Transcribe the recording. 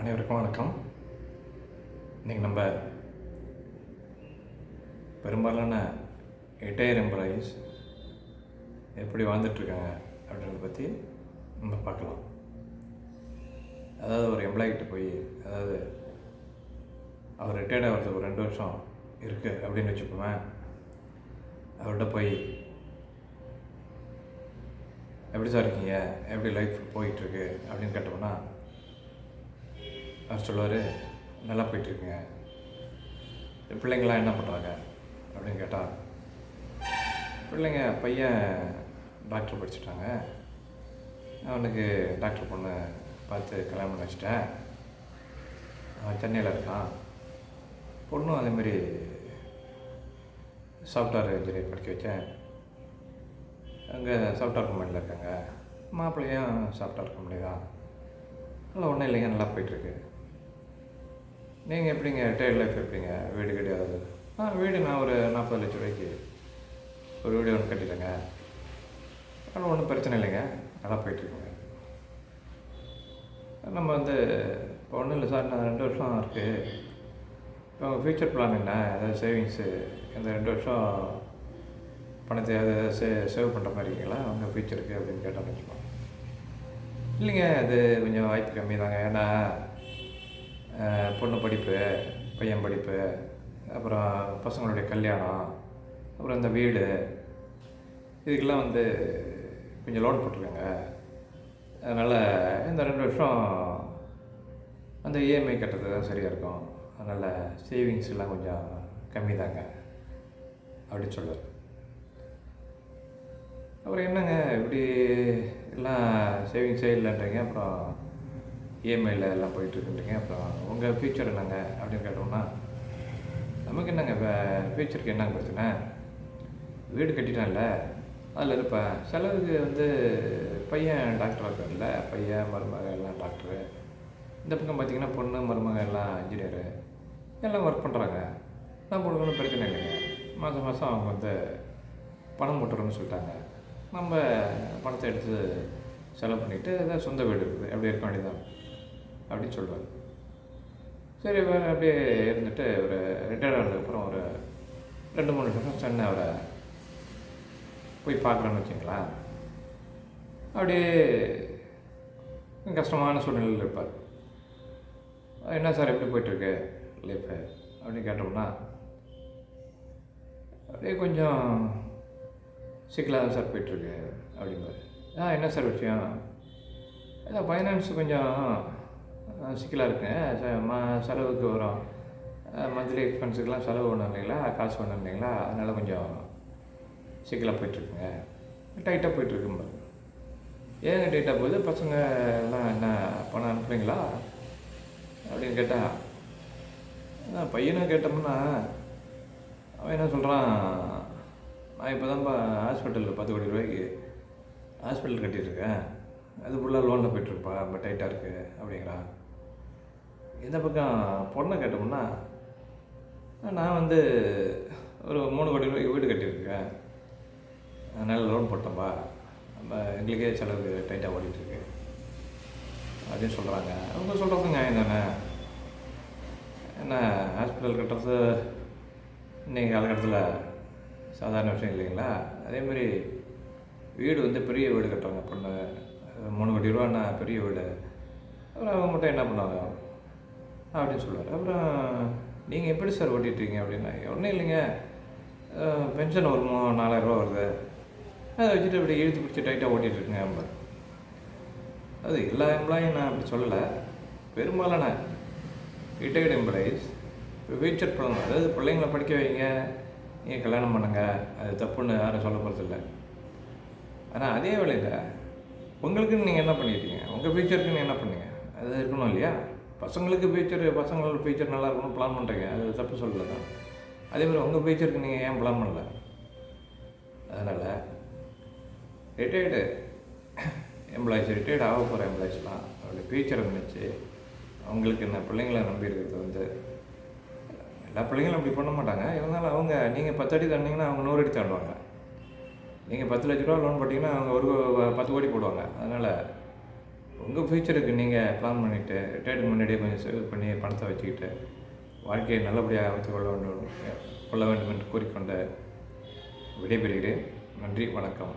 அனைவருக்கும் வணக்கம். இன்றைக்கி நம்ம பெரும்பாலான ரிட்டையர் எம்ப்ளாயீஸ் எப்படி வாழ்ந்துட்டுருக்காங்க அப்படின்றத பற்றி நம்ம பார்க்கலாம். அதாவது ஒரு எம்ப்ளாயிகிட்ட போய், அதாவது அவர் ரிட்டையர்ட் ஆகிறதுக்கு ஒரு 2 வருஷம் இருக்குது அப்படின்னு வச்சுப்போமே, அவர்கிட்ட போய் எப்படி சார் இருக்கீங்க, எப்படி லைஃப் போயிட்டுருக்கு அப்படின்னு கேட்டோம்னா அவர் சொல்லுவார், நல்லா போயிட்டுருக்குங்க. பிள்ளைங்களாம் என்ன பண்ணுறாங்க அப்படின்னு கேட்டால், பையன் டாக்டர் படிச்சுட்டாங்க, அவனுக்கு டாக்டர் பொண்ணு பார்த்து கல்யாணம் பண்ணி வச்சுட்டேன், அவன் சென்னையில் இருக்கான். பொண்ணும் அதேமாரி சாஃப்ட்வேர் இன்ஜினியர் படிக்க வச்சேன், அங்கே சாஃப்ட்வேர் கம்பெனியில் இருக்காங்க. மாப்பிள்ளையும் சாஃப்ட்வேர் கம்பெனி தான். நல்லா ஒன்றும் இல்லைங்க, நல்லா போயிட்டுருக்கு. நீங்கள் எப்படிங்க ரிட்டையர்ட் லைஃப் எப்படிங்க, வீடு கிடையாது? வீடு நான் ஒரு 40 லட்ச ரூபாய்க்கு ஒரு வீடு ஒன்று கட்டிட்டேங்க, ஆனால் ஒன்றும் பிரச்சனை இல்லைங்க, நல்லா போயிட்டுருக்குங்க. நம்ம இப்போ ஒன்றும் இல்லை சார், நான் 2 வருஷம் இருக்குது, இப்போ உங்கள் ஃப்யூச்சர் பிளான் என்ன, ஏதாவது சேவிங்ஸு இந்த 2 வருஷம் பணத்தை ஏதாவது சேவ் பண்ணுற மாதிரி இருக்கீங்களா உங்கள் ஃப்யூச்சருக்கு அப்படின்னு கேட்டால் வச்சுக்கோங்க. இல்லைங்க, அது கொஞ்சம் வாய்ப்பு கம்மி தாங்க, ஏன்னா பொண்ணு படிப்பு, பையன் படிப்பு, அப்புறம் பசங்களுடைய கல்யாணம், அப்புறம் இந்த வீடு, இதுக்கெல்லாம் கொஞ்சம் லோன் போட்டிருக்காங்க. அதனால் இந்த 2 வருஷம் அந்த இஎம்ஐ கட்டுறது தான் சரியாக இருக்கும், அதனால் சேவிங்ஸ் எல்லாம் கொஞ்சம் கம்மி தாங்க அப்படின்னு சொல்லுவார். அப்புறம் என்னங்க இப்படி எல்லாம் சேவிங்ஸே இல்லைன்றீங்க, அப்புறம் இஎம்ஐயில் எல்லாம் போயிட்டுருக்குன்றீங்க, அப்புறம் உங்கள் ஃப்யூச்சர் என்னங்க அப்படின்னு கேட்டோம்னா, நமக்கு என்னங்க இப்போ ஃப்யூச்சருக்கு என்னங்க பிரச்சனை, வீடு கட்டிட்டான்ல அதில் இருப்பேன், செலவுக்கு பையன் டாக்டர் இருக்கார்ல, பையன் மருமக எல்லாம் டாக்டரு, இந்த பக்கம் பார்த்திங்கன்னா பொண்ணு மருமக எல்லாம் இன்ஜினியரு, எல்லாம் ஒர்க் பண்ணுறாங்க. நம்ம ஒன்றும் பிரச்சனை இல்லைங்க, மாதம் மாதம் அவங்க பணம் போட்டுறோன்னு சொல்லிட்டாங்க, நம்ம பணத்தை எடுத்து செலவு பண்ணிவிட்டு ஏதாவது சொந்த வீடு இருக்குது அப்படி இருக்க வேண்டியதான் அப்படின்னு சொல்லுவார். சரி, அப்படியே இருந்துட்டு ஒரு ரிட்டையர்ட் ஆனதுக்கப்புறம் ஒரு 2-3 வருஷம் சென்னை அவரை போய் பார்க்குறோன்னு வச்சிங்களேன், அப்படியே கஷ்டமான சூழ்நிலையில் இருப்பார். என்ன சார் எப்படி போயிட்டுருக்கு லைஃபு அப்படின்னு கேட்டோம்னா, அப்படியே கொஞ்சம் சிக்கலாக தான் சார் போயிட்டுருக்கு அப்படிம்பார். என்ன சார் விஷயம்? அதான் ஃபைனான்ஸ் கொஞ்சம் சிக்கலாக இருக்குங்க, செலவுக்கு வரும், மந்த்லி எக்ஸ்பென்ஸுக்கெலாம் செலவு ஒன்றும் இல்லைங்களா, காசு ஒன்றும் இல்லைங்களா, அதனால் கொஞ்சம் சிக்கலாக போயிட்டுருக்குங்க, டைட்டாக போயிட்டுருக்கும்பாரு. ஏங்க டைட்டாக போகுது, பசங்க எல்லாம் என்ன பணம் அனுப்புறீங்களா அப்படின்னு கேட்டால், அதான் பையனை கேட்டோம்னா அவன் என்ன சொல்கிறான், நான் இப்போ தான்ப்பா ஹாஸ்பிட்டலில் 10 கோடி ரூபாய்க்கு ஹாஸ்பிட்டல் கட்டிகிட்ருக்கேன், அது ஃபுல்லாக லோனில் போய்ட்டுருப்பா, ரொம்ப டைட்டாக இருக்குது அப்படிங்கிறான். இந்த பக்கம் பொண்ணை கேட்டோம்னா, நான் ஒரு 3 கோடி ரூபாய்க்கு வீடு கட்டியிருக்கேன், அதனால் லோன் போட்டோம்பா, நம்ம எங்களுக்கே செலவுக்கு டைட்டாக ஓடிட்டுருக்கு அப்படின்னு சொல்கிறாங்க. அவங்க சொல்கிறது நியாயம் தானே, ஏன்னா ஹாஸ்பிட்டல் கட்டுறது இன்றைக்கி காலகட்டத்தில் சாதாரண விஷயம் இல்லைங்களா. அதேமாதிரி வீடு பெரிய வீடு கட்டுறாங்க, பொண்ணு 3 கோடி ரூபான்னா பெரிய வீடு, அப்புறம் அவங்க மட்டும் என்ன பண்ணுவாங்க அப்படின்னு சொல்லுவார். அப்புறம் நீங்கள் எப்படி சார் ஓட்டிகிட்ருக்கீங்க அப்படின்னா, ஒன்றும் இல்லைங்க, பென்ஷன் வருமோ 4000 ரூபா வருது, அதை வச்சுட்டு இப்படி இழுத்து பிடிச்சி டைட்டாக ஓட்டிகிட்ருக்குங்க. அது எல்லா எம்ப்ளாயும் நான் அப்படி சொல்லலை, பெரும்பாலான ரிட்டையர்டு எம்ப்ளாயீஸ் ஃபியூச்சர் பிளான், அதாவது பிள்ளைங்களை படிக்க வைங்க, நீங்கள் கல்யாணம் பண்ணுங்கள், அது தப்புன்னு யாரும் சொல்ல போகிறதில்ல. ஆனால் அதே வேளையில் உங்களுக்குன்னு நீங்கள் என்ன பண்ணிட்டீங்க, உங்கள் ஃப்யூச்சருக்குன்னு என்ன பண்ணீங்க, அது இருக்கணும் இல்லையா. பசங்களோட ஃப்யூச்சர் நல்லா இருக்கணும் பிளான் பண்ணுறீங்க, அது தப்பு சொல்லலை தான். அதேமாதிரி உங்கள் ஃப்யூச்சருக்கு நீங்கள் ஏன் பிளான் பண்ணல? அதனால் ரிட்டையர்டு எம்ப்ளாயிஸ், ரிட்டையர்டு ஆக போகிற எம்ப்ளாயிஸ்லாம் அவருடைய ஃப்யூச்சரை நினச்சி, அவங்களுக்கு என்ன பிள்ளைங்களை நம்பி இருக்கிறது எல்லா பிள்ளைங்களும் அப்படி பண்ண மாட்டாங்க. இருந்தாலும் நீங்கள் 10 அடி தாண்டிங்கன்னா அவங்க 100 அடி தாண்டுவாங்க. நீங்கள் 10 லட்ச ரூபா லோன் போட்டிங்கன்னா அவங்க ஒரு 10 கோடி போடுவாங்க. அதனால் உங்கள் ஃப்யூச்சருக்கு நீங்கள் பிளான் பண்ணிவிட்டு ரிட்டையர்டுக்கு முன்னாடியே கொஞ்சம் சேவ் பண்ணி பணத்தை வச்சுக்கிட்டு வாழ்க்கையை நல்லபடியாக அமைத்துக் கொள்ள வேண்டும் என்று கூறிக்கொண்டு விடைபெறுகிறேன். நன்றி, வணக்கம்.